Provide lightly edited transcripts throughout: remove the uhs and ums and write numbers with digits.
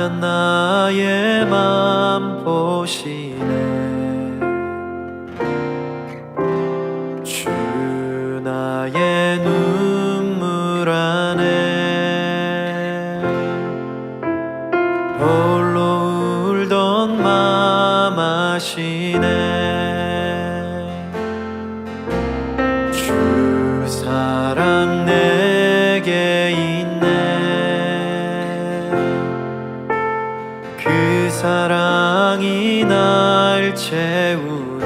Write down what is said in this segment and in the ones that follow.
하면 나의 맘 보시네. 주 나의 눈물 안에 홀로 울던 맘 아시네. 주 사랑 내게 있네. 그 사랑이 날 채우네.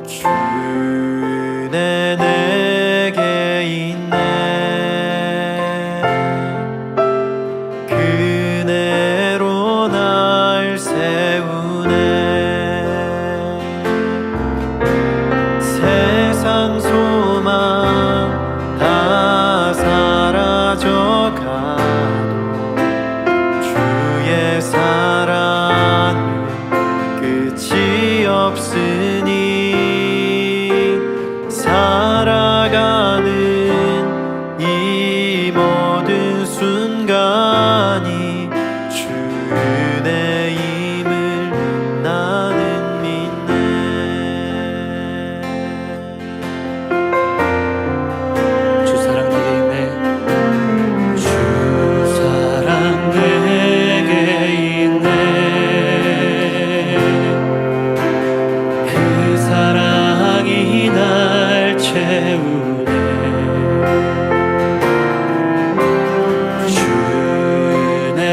주 은혜 내게 있네. 그 은혜로 날 세우네. 세상 소망 다 사라져가도 주의 사랑은 끝이 없으니 살아가는 이 모든 순간이 주 은혜임을 나는 믿네. 주 사랑 내게 있네. 주 사랑 내게 있네. 그 사랑이 날 채우네. 주 은혜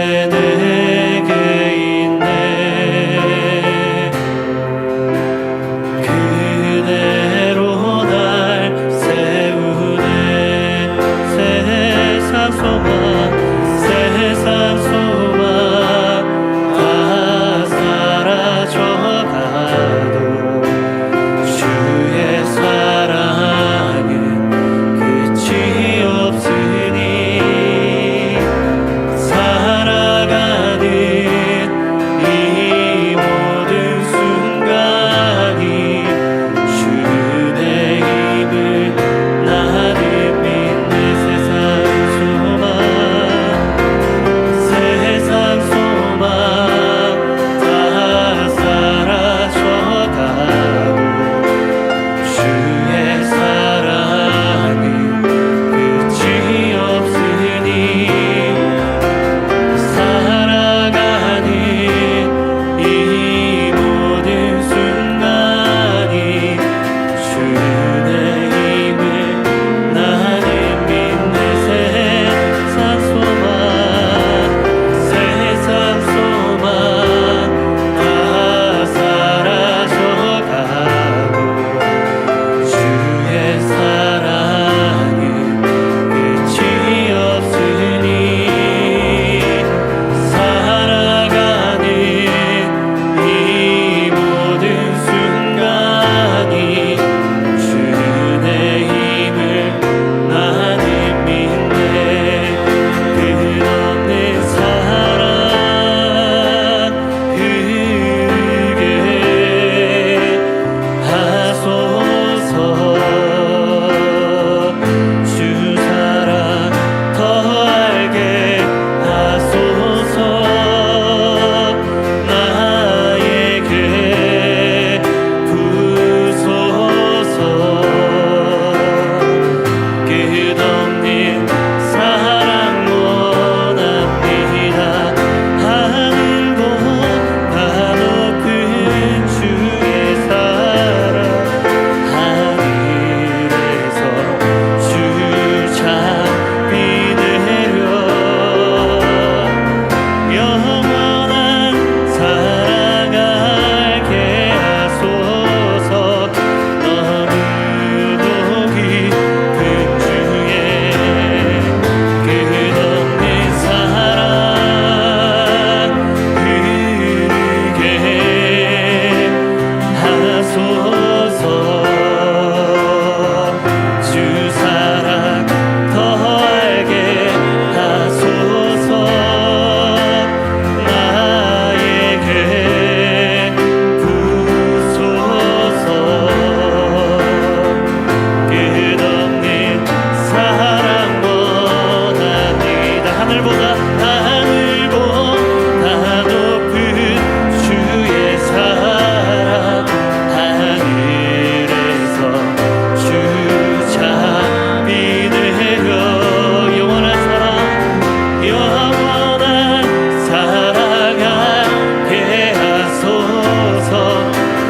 하늘보다 높은 주의 사랑 하늘에서 주 자비 되어 영원한 사랑하게 하소서.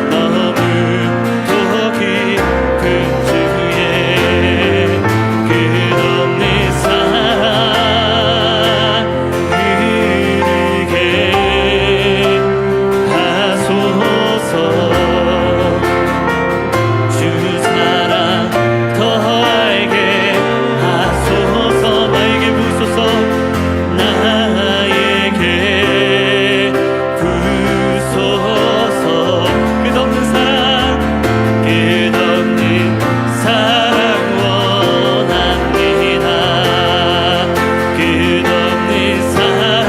너무 도 깊은 주의 끝없는 사랑 흐르게 하소서. 주 사랑 더 알게 하소서. 나에게 부소서. 나에게 부소서. 끝없는 사랑 끝없는 사랑 원합니다. 끝없는 사랑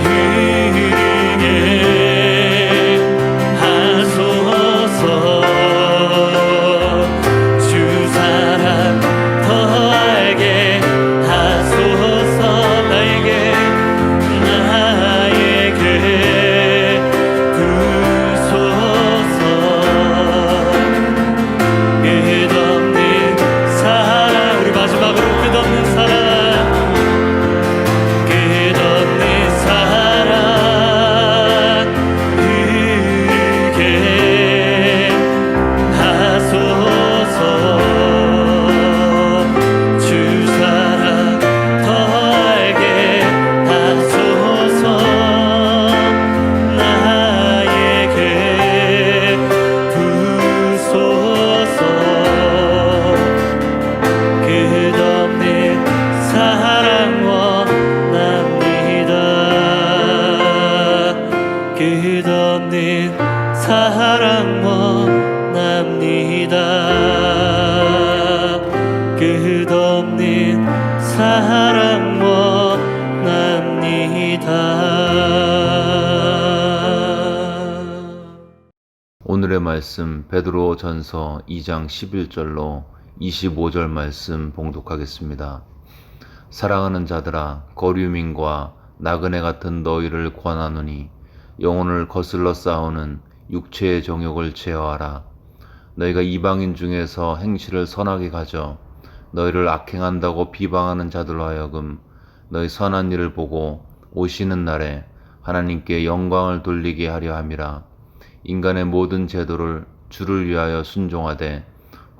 흐르게 하소서. 주 사랑 더 알게 하소서. 나에게 부소서. 끝없는 사랑. 우리 마지막으로 끝없는 사랑 끝없는 사랑 흐르게 하소서. 주 사랑 더 알게 하소서. 나에게 부소서. 끝없는 사랑 원합니다. 끝없는 사랑 원합니다. 끝없는 사랑 원합니다. 오늘의 말씀 베드로전서 2장 11절로 25절 말씀 봉독하겠습니다. 사랑하는 자들아, 거류민과 나그네 같은 너희를 권하노니 영혼을 거슬러 싸우는 육체의 정욕을 제어하라. 너희가 이방인 중에서 행실을 선하게 가져 너희를 악행한다고 비방하는 자들로 하여금 너희 선한 일을 보고 오시는 날에 하나님께 영광을 돌리게 하려 함이라. 인간의 모든 제도를 주를 위하여 순종하되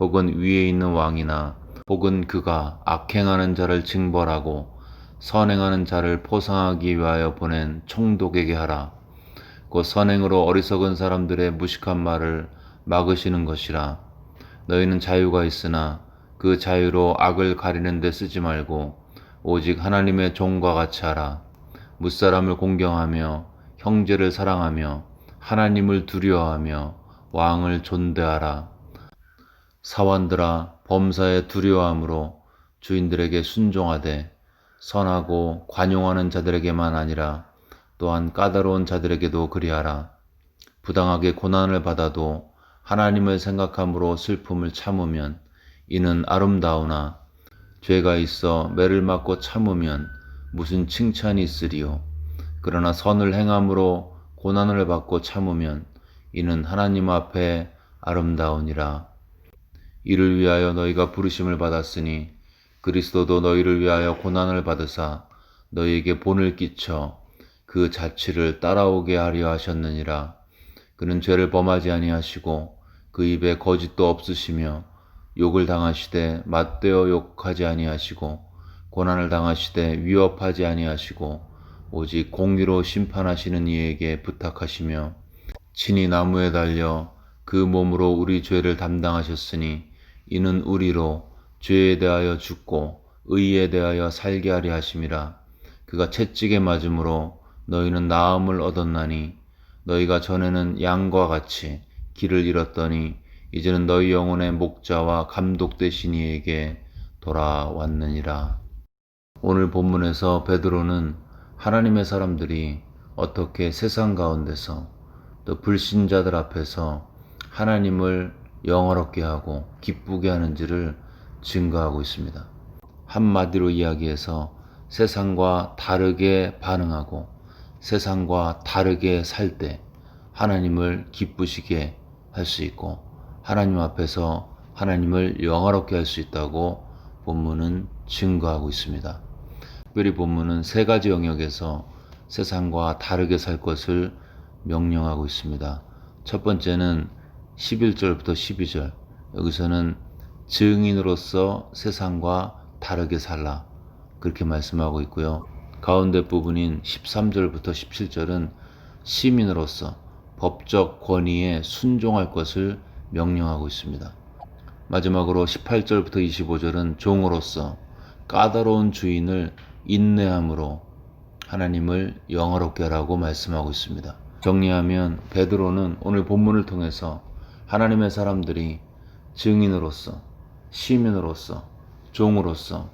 혹은 위에 있는 왕이나 혹은 그가 악행하는 자를 징벌하고 선행하는 자를 포상하기 위하여 보낸 총독에게 하라. 곧 선행으로 어리석은 사람들의 무식한 말을 막으시는 것이라. 너희는 자유가 있으나 그 자유로 악을 가리는 데 쓰지 말고 오직 하나님의 종과 같이 하라. 무사람을 공경하며 형제를 사랑하며 하나님을 두려워하며 왕을 존대하라. 사원들아, 범사에 두려워함으로 주인들에게 순종하되 선하고 관용하는 자들에게만 아니라 또한 까다로운 자들에게도 그리하라. 부당하게 고난을 받아도 하나님을 생각함으로 슬픔을 참으면 이는 아름다우나 죄가 있어 매를 맞고 참으면 무슨 칭찬이 있으리요. 그러나 선을 행함으로 고난을 받고 참으면 이는 하나님 앞에 아름다우니라. 이를 위하여 너희가 부르심을 받았으니 그리스도도 너희를 위하여 고난을 받으사 너희에게 본을 끼쳐 그 자취를 따라오게 하려 하셨느니라. 그는 죄를 범하지 아니하시고 그 입에 거짓도 없으시며 욕을 당하시되 맞대어 욕하지 아니하시고 고난을 당하시되 위협하지 아니하시고 오직 공의로 심판하시는 이에게 부탁하시며 친히 나무에 달려 그 몸으로 우리 죄를 담당하셨으니 이는 우리로 죄에 대하여 죽고 의에 대하여 살게 하려 하심이라. 그가 채찍에 맞음으로 너희는 나음을 얻었나니 너희가 전에는 양과 같이 길을 잃었더니 이제는 너희 영혼의 목자와 감독 되신 이에게 돌아왔느니라. 오늘 본문에서 베드로는 하나님의 사람들이 어떻게 세상 가운데서 또 불신자들 앞에서 하나님을 영화롭게 하고 기쁘게 하는지를 증거하고 있습니다. 한마디로 이야기해서 세상과 다르게 반응하고 세상과 다르게 살 때 하나님을 기쁘시게 할 수 있고 하나님 앞에서 하나님을 영화롭게 할 수 있다고 본문은 증거하고 있습니다. 특별히 본문은 세 가지 영역에서 세상과 다르게 살 것을 명령하고 있습니다. 첫 번째는 11절부터 12절, 여기서는 증인으로서 세상과 다르게 살라 그렇게 말씀하고 있고요. 가운데 부분인 13절부터 17절은 시민으로서 법적 권위에 순종할 것을 명령하고 있습니다. 마지막으로 18절부터 25절은 종으로서 까다로운 주인을 인내함으로 하나님을 영화롭게 하라고 말씀하고 있습니다. 정리하면 베드로는 오늘 본문을 통해서 하나님의 사람들이 증인으로서, 시민으로서, 종으로서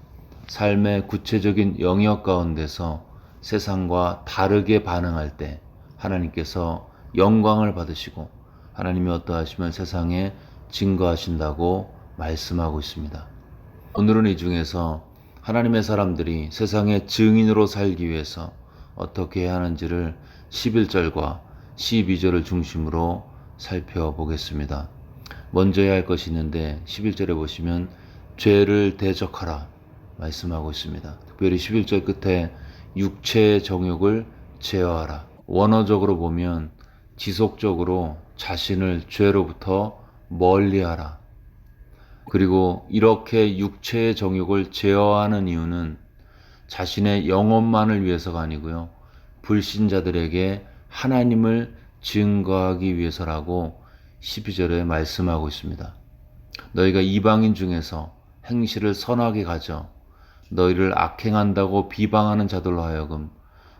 삶의 구체적인 영역 가운데서 세상과 다르게 반응할 때 하나님께서 영광을 받으시고 하나님이 어떠하시면 세상에 증거하신다고 말씀하고 있습니다. 오늘은 이 중에서 하나님의 사람들이 세상의 증인으로 살기 위해서 어떻게 해야 하는지를 11절과 12절을 중심으로 살펴보겠습니다. 먼저 해야 할 것이 있는데 11절에 보시면 죄를 대적하라 말씀하고 있습니다. 특별히 11절 끝에 육체의 정욕을 제어하라. 원어적으로 보면 지속적으로 자신을 죄로부터 멀리하라. 그리고 이렇게 육체의 정욕을 제어하는 이유는 자신의 영혼만을 위해서가 아니고요. 불신자들에게 하나님을 증거하기 위해서라고 12절에 말씀하고 있습니다. 너희가 이방인 중에서 행실을 선하게 가져 너희를 악행한다고 비방하는 자들로 하여금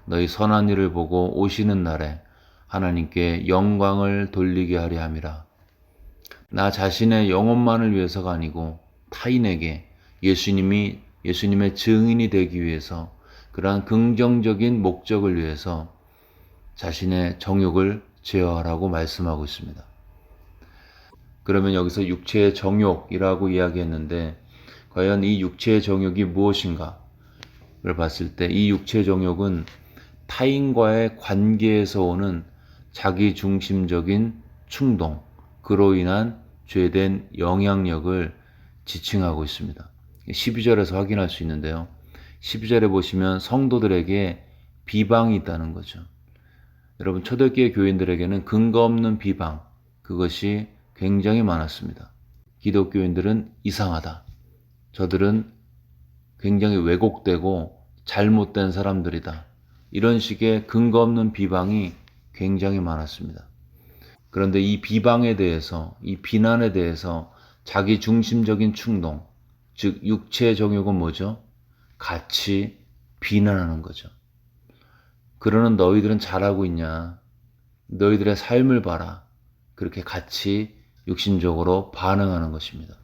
너희 선한 일을 보고 오시는 날에 하나님께 영광을 돌리게 하려 함이라. 나 자신의 영혼만을 위해서가 아니고 타인에게 예수님의 증인이 되기 위해서 그러한 긍정적인 목적을 위해서 자신의 정욕을 제어하라고 말씀하고 있습니다. 그러면 여기서 육체의 정욕이라고 이야기했는데 과연 이 육체의 정욕이 무엇인가를 봤을 때 이 육체의 정욕은 타인과의 관계에서 오는 자기중심적인 충동, 그로 인한 죄된 영향력을 지칭하고 있습니다. 12절에서 확인할 수 있는데요. 12절에 보시면 성도들에게 비방이 있다는 거죠. 여러분, 초대교회 교인들에게는 근거 없는 비방, 그것이 굉장히 많았습니다. 기독교인들은 이상하다. 저들은 굉장히 왜곡되고 잘못된 사람들이다. 이런 식의 근거 없는 비방이 굉장히 많았습니다. 그런데 이 비방에 대해서, 이 비난에 대해서 자기 중심적인 충동, 즉 육체의 정욕은 뭐죠? 같이 비난하는 거죠. 그러는 너희들은 잘하고 있냐? 너희들의 삶을 봐라. 그렇게 같이 육신적으로 반응하는 것입니다.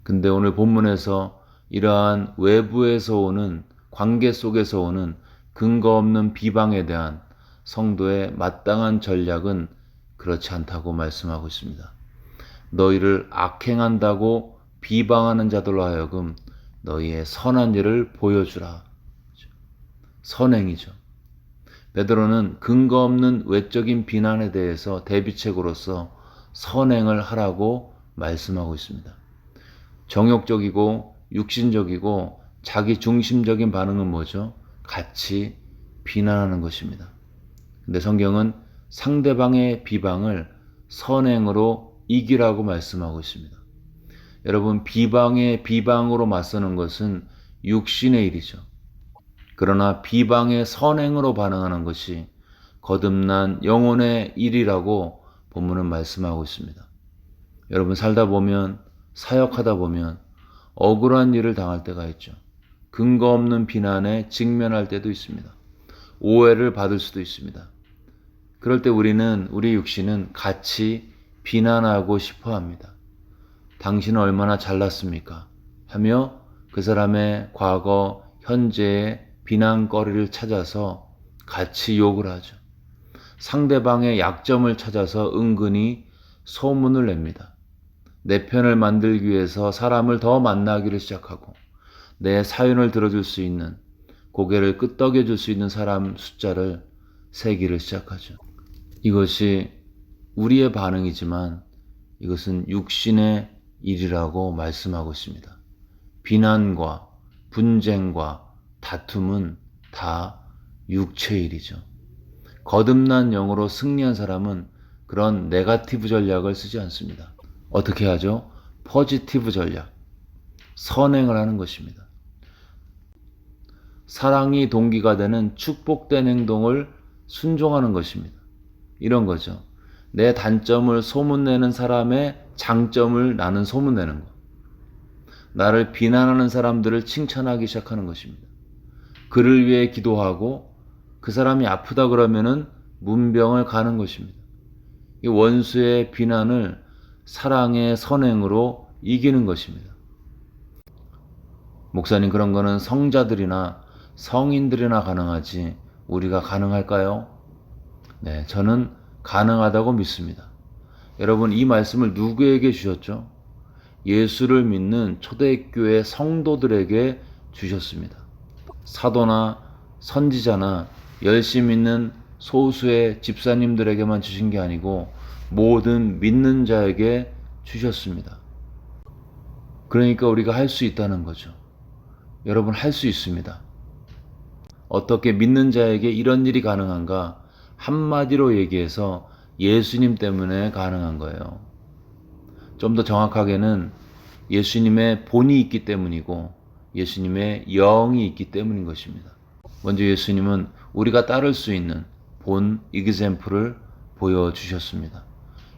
근데 오늘 본문에서 이러한 외부에서 오는, 관계 속에서 오는 근거 없는 비방에 대한 성도의 마땅한 전략은 그렇지 않다고 말씀하고 있습니다. 너희를 악행한다고 비방하는 자들로 하여금 너희의 선한 일을 보여주라. 선행이죠. 베드로는 근거 없는 외적인 비난에 대해서 대비책으로서 선행을 하라고 말씀하고 있습니다. 정욕적이고 육신적이고 자기 중심적인 반응은 뭐죠? 같이 비난하는 것입니다. 근데 성경은 상대방의 비방을 선행으로 이기라고 말씀하고 있습니다. 여러분, 비방의 비방으로 맞서는 것은 육신의 일이죠. 그러나 비방의 선행으로 반응하는 것이 거듭난 영혼의 일이라고 본문은 말씀하고 있습니다. 여러분, 살다 보면, 사역하다 보면 억울한 일을 당할 때가 있죠. 근거 없는 비난에 직면할 때도 있습니다. 오해를 받을 수도 있습니다. 그럴 때 우리 육신은 같이 비난하고 싶어 합니다. 당신은 얼마나 잘났습니까? 하며 그 사람의 과거, 현재의 비난거리를 찾아서 같이 욕을 하죠. 상대방의 약점을 찾아서 은근히 소문을 냅니다. 내 편을 만들기 위해서 사람을 더 만나기를 시작하고 내 사연을 들어줄 수 있는, 고개를 끄덕여 줄 수 있는 사람 숫자를 세기를 시작하죠. 이것이 우리의 반응이지만 이것은 육신의 일이라고 말씀하고 있습니다. 비난과 분쟁과 다툼은 다 육체의 일이죠. 거듭난 영으로 승리한 사람은 그런 네거티브 전략을 쓰지 않습니다. 어떻게 하죠? 포지티브 전략, 선행을 하는 것입니다. 사랑이 동기가 되는 축복된 행동을 순종하는 것입니다. 이런 거죠. 내 단점을 소문내는 사람의 장점을 나는 소문내는 것. 나를 비난하는 사람들을 칭찬하기 시작하는 것입니다. 그를 위해 기도하고 그 사람이 아프다 그러면은 문병을 가는 것입니다. 이 원수의 비난을 사랑의 선행으로 이기는 것입니다. 목사님, 그런 거는 성자들이나 성인들이나 가능하지 우리가 가능할까요? 네, 저는 가능하다고 믿습니다. 여러분, 이 말씀을 누구에게 주셨죠? 예수를 믿는 초대교회 성도들에게 주셨습니다. 사도나 선지자나 열심히 믿는 소수의 집사님들에게만 주신 게 아니고 모든 믿는 자에게 주셨습니다. 그러니까 우리가 할 수 있다는 거죠. 여러분, 할 수 있습니다. 어떻게 믿는 자에게 이런 일이 가능한가? 한마디로 얘기해서 예수님 때문에 가능한 거예요. 좀 더 정확하게는 예수님의 본이 있기 때문이고 예수님의 영이 있기 때문인 것입니다. 먼저 예수님은 우리가 따를 수 있는 본 이그젬플을 보여주셨습니다.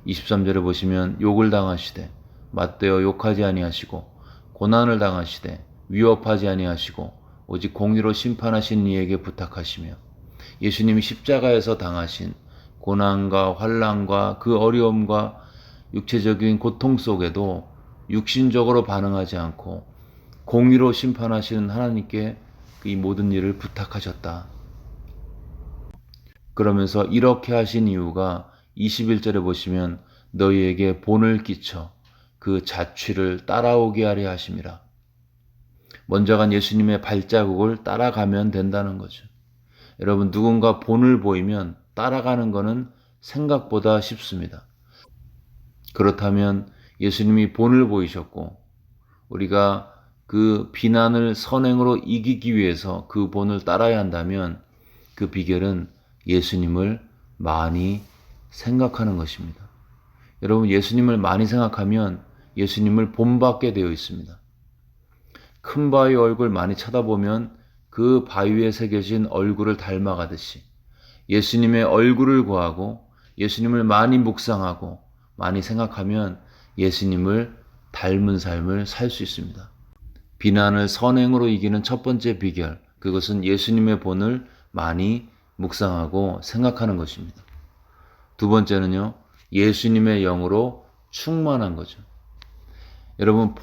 23절에 보시면 욕을 당하시되 맞대어 욕하지 아니하시고 고난을 당하시되 위협하지 아니하시고 오직 공의로 심판하신 이에게 부탁하시며, 예수님이 십자가에서 당하신 고난과 환난과 그 어려움과 육체적인 고통 속에도 육신적으로 반응하지 않고 공의로 심판하시는 하나님께 이 모든 일을 부탁하셨다. 그러면서 이렇게 하신 이유가 21절에 보시면 너희에게 본을 끼쳐 그 자취를 따라오게 하려 하심이라. 먼저 간 예수님의 발자국을 따라가면 된다는 거죠. 여러분, 누군가 본을 보이면 따라가는 것은 생각보다 쉽습니다. 그렇다면 예수님이 본을 보이셨고 우리가 그 비난을 선행으로 이기기 위해서 그 본을 따라야 한다면 그 비결은 예수님을 많이 생각하는 것입니다. 여러분, 예수님을 많이 생각하면 예수님을 본받게 되어 있습니다. 큰 바위 얼굴 많이 쳐다보면 그 바위에 새겨진 얼굴을 닮아가듯이 예수님의 얼굴을 구하고 예수님을 많이 묵상하고 많이 생각하면 예수님을 닮은 삶을 살 수 있습니다. 비난을 선행으로 이기는 첫 번째 비결, 그것은 예수님의 본을 많이 묵상하고 생각하는 것입니다. 두 번째는요, 예수님의 영으로 충만한 거죠. 여러분,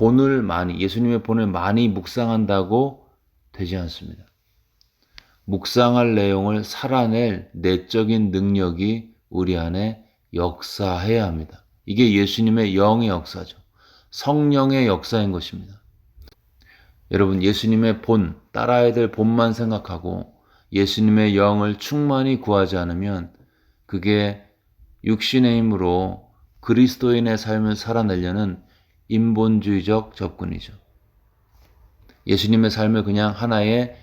예수님의 본을 많이 묵상한다고 되지 않습니다. 묵상할 내용을 살아낼 내적인 능력이 우리 안에 역사해야 합니다. 이게 예수님의 영의 역사죠. 성령의 역사인 것입니다. 여러분, 예수님의 본, 따라야 될 본만 생각하고 예수님의 영을 충만히 구하지 않으면 그게 육신의 힘으로 그리스도인의 삶을 살아내려는 인본주의적 접근이죠. 예수님의 삶을 그냥 하나의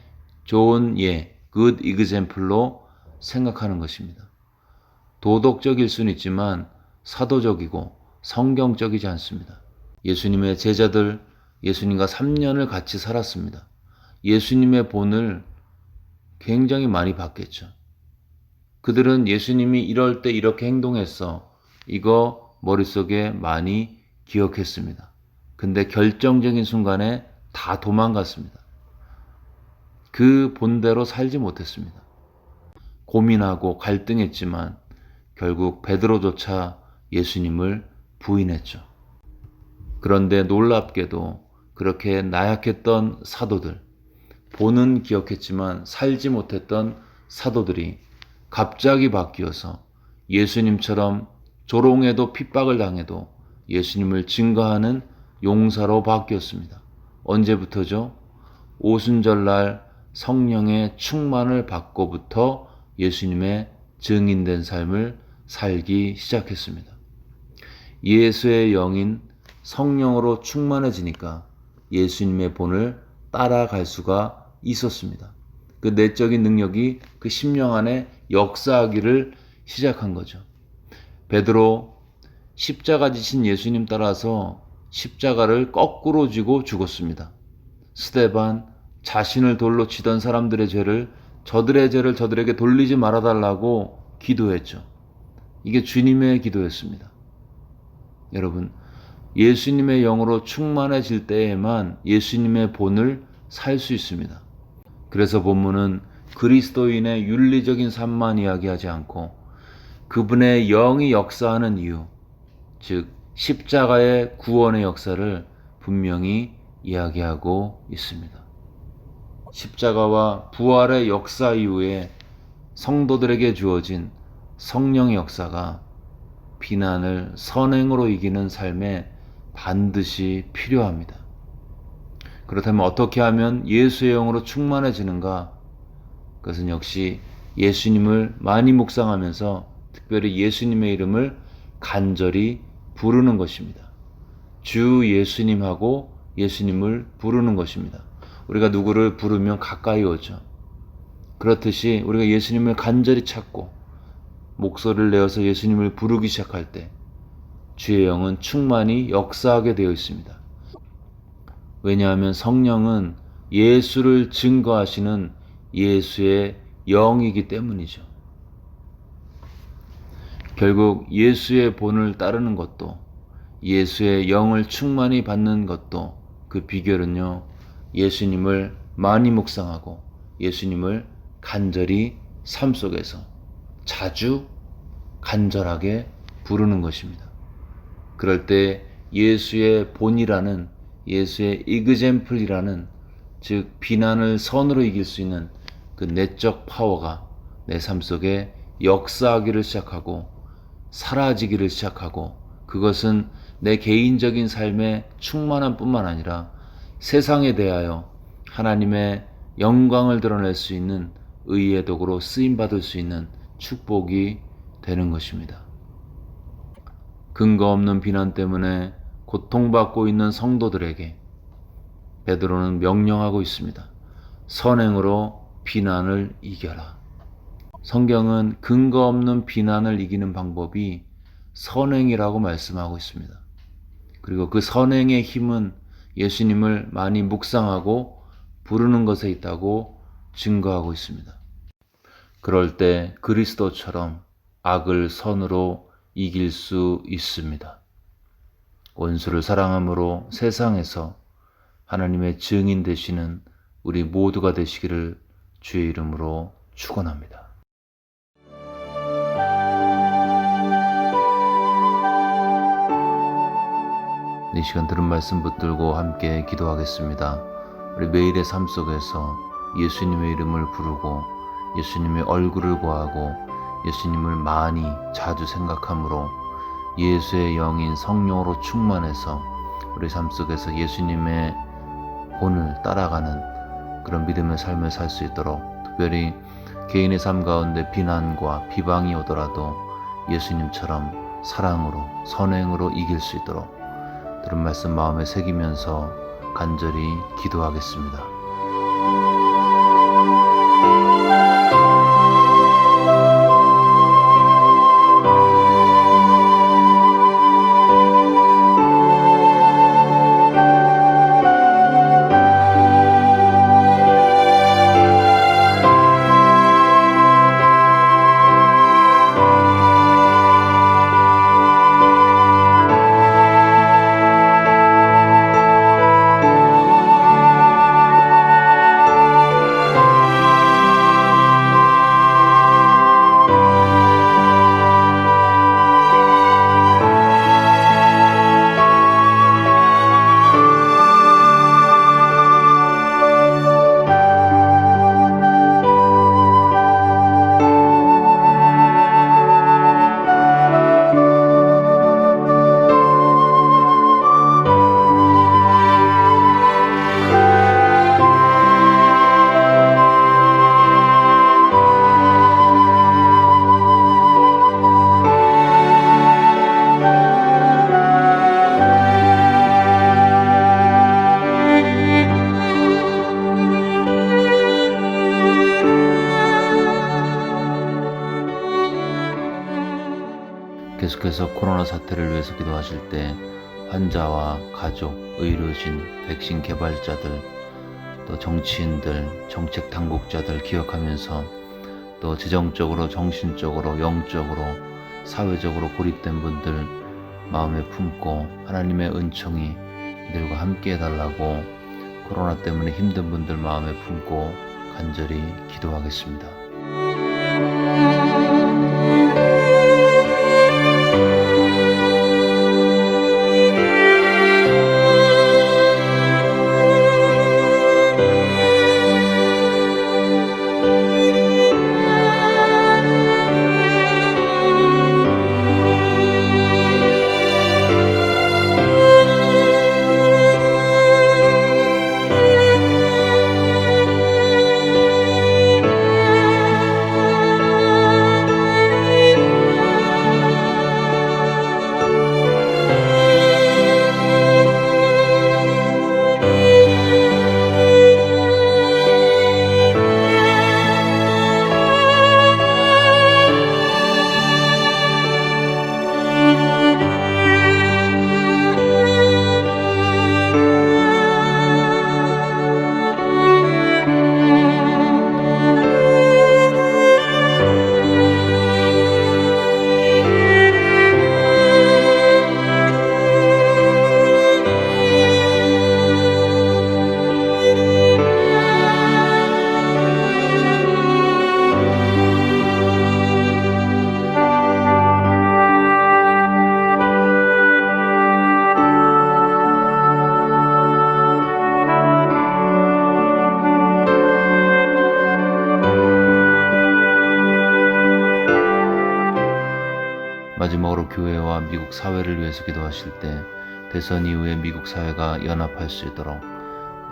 좋은 good example로 생각하는 것입니다. 도덕적일 수는 있지만 사도적이고 성경적이지 않습니다. 예수님의 제자들, 예수님과 3년을 같이 살았습니다. 예수님의 본을 굉장히 많이 봤겠죠. 그들은 예수님이 이럴 때 이렇게 행동했어, 이거 머릿속에 많이 기억했습니다. 근데 결정적인 순간에 다 도망갔습니다. 그 본대로 살지 못했습니다. 고민하고 갈등했지만 결국 베드로조차 예수님을 부인했죠. 그런데 놀랍게도 그렇게 나약했던 사도들, 본은 기억했지만 살지 못했던 사도들이 갑자기 바뀌어서 예수님처럼 조롱에도 핍박을 당해도 예수님을 증거하는 용사로 바뀌었습니다. 언제부터죠? 오순절날 성령의 충만을 받고부터 예수님의 증인된 삶을 살기 시작했습니다. 예수의 영인 성령으로 충만해지니까 예수님의 본을 따라갈 수가 있었습니다. 그 내적인 능력이 그 심령 안에 역사하기를 시작한 거죠. 베드로 십자가 지신 예수님 따라서 십자가를 거꾸로 지고 죽었습니다. 스데반 자신을 돌로 치던 사람들의 죄를 저들의 죄를 저들에게 돌리지 말아달라고 기도했죠. 이게 주님의 기도였습니다. 여러분, 예수님의 영으로 충만해질 때에만 예수님의 본을 살 수 있습니다. 그래서 본문은 그리스도인의 윤리적인 삶만 이야기하지 않고 그분의 영이 역사하는 이유, 즉 십자가의 구원의 역사를 분명히 이야기하고 있습니다. 십자가와 부활의 역사 이후에 성도들에게 주어진 성령의 역사가 비난을 선행으로 이기는 삶에 반드시 필요합니다. 그렇다면 어떻게 하면 예수의 영으로 충만해지는가? 그것은 역시 예수님을 많이 묵상하면서 특별히 예수님의 이름을 간절히 부르는 것입니다. 주 예수님하고 예수님을 부르는 것입니다. 우리가 누구를 부르면 가까이 오죠. 그렇듯이 우리가 예수님을 간절히 찾고 목소리를 내어서 예수님을 부르기 시작할 때 주의 영은 충만히 역사하게 되어 있습니다. 왜냐하면 성령은 예수를 증거하시는 예수의 영이기 때문이죠. 결국 예수의 본을 따르는 것도 예수의 영을 충만히 받는 것도 그 비결은요, 예수님을 많이 묵상하고 예수님을 간절히 삶 속에서 자주 간절하게 부르는 것입니다. 그럴 때 예수의 본이라는, 예수의 이그젬플이라는, 즉 비난을 선으로 이길 수 있는 그 내적 파워가 내 삶 속에 역사하기를 시작하고 사라지기를 시작하고, 그것은 내 개인적인 삶의 충만함 뿐만 아니라 세상에 대하여 하나님의 영광을 드러낼 수 있는 의의 도구로 쓰임받을 수 있는 축복이 되는 것입니다. 근거 없는 비난 때문에 고통받고 있는 성도들에게 베드로는 명령하고 있습니다. 선행으로 비난을 이겨라. 성경은 근거 없는 비난을 이기는 방법이 선행이라고 말씀하고 있습니다. 그리고 그 선행의 힘은 예수님을 많이 묵상하고 부르는 것에 있다고 증거하고 있습니다. 그럴 때 그리스도처럼 악을 선으로 이길 수 있습니다. 원수를 사랑함으로 세상에서 하나님의 증인 되시는 우리 모두가 되시기를 주의 이름으로 축원합니다. 이 시간 들은 말씀 붙들고 함께 기도하겠습니다. 우리 매일의 삶 속에서 예수님의 이름을 부르고 예수님의 얼굴을 구하고 예수님을 많이 자주 생각함으로 예수의 영인 성령으로 충만해서 우리 삶 속에서 예수님의 본을 따라가는 그런 믿음의 삶을 살 수 있도록, 특별히 개인의 삶 가운데 비난과 비방이 오더라도 예수님처럼 사랑으로 선행으로 이길 수 있도록 들은 말씀 마음에 새기면서 간절히 기도하겠습니다. 계속해서 코로나 사태를 위해서 기도하실 때 환자와 가족, 의료진, 백신 개발자들, 또 정치인들, 정책 당국자들 기억하면서 또 재정적으로, 정신적으로, 영적으로, 사회적으로 고립된 분들 마음에 품고 하나님의 은총이 이들과 함께 해달라고 코로나 때문에 힘든 분들 마음에 품고 간절히 기도하겠습니다. 마지막으로 교회와 미국 사회를 위해서 기도하실 때 대선 이후에 미국 사회가 연합할 수 있도록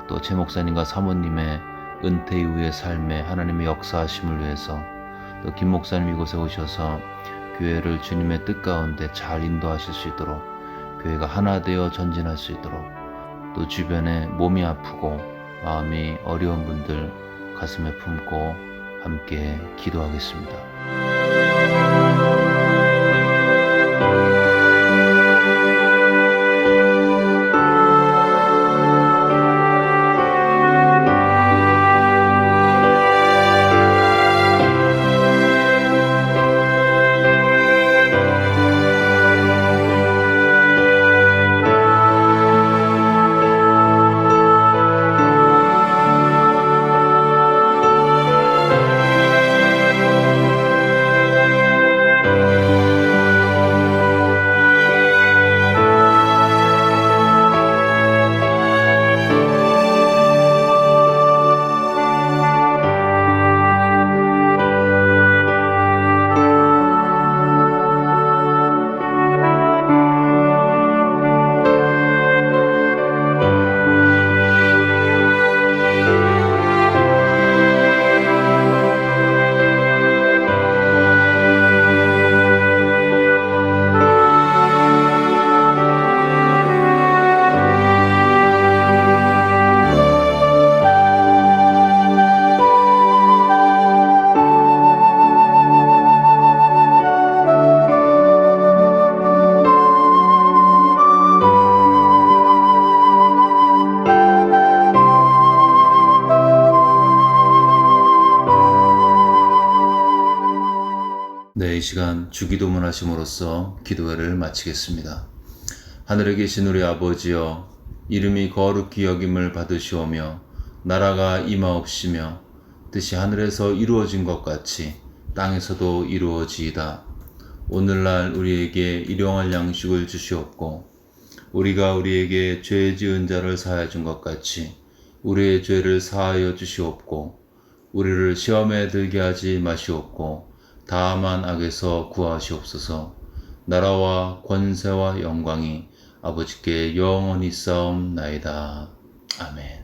또 최 목사님과 사모님의 은퇴 이후의 삶에 하나님의 역사하심을 위해서 또 김 목사님 이곳에 오셔서 교회를 주님의 뜻 가운데 잘 인도하실 수 있도록 교회가 하나 되어 전진할 수 있도록 또 주변에 몸이 아프고 마음이 어려운 분들 가슴에 품고 함께 기도하겠습니다. 네, 이 시간 주기도문 하심으로써 기도회를 마치겠습니다. 하늘에 계신 우리 아버지여, 이름이 거룩히 여김을 받으시오며 나라가 임하옵시며 뜻이 하늘에서 이루어진 것 같이 땅에서도 이루어지이다. 오늘날 우리에게 일용할 양식을 주시옵고 우리가 우리에게 죄 지은 자를 사하여 준 것 같이 우리의 죄를 사하여 주시옵고 우리를 시험에 들게 하지 마시옵고 다만 악에서 구하시옵소서. 나라와 권세와 영광이 아버지께 영원히 싸움나이다. 아멘.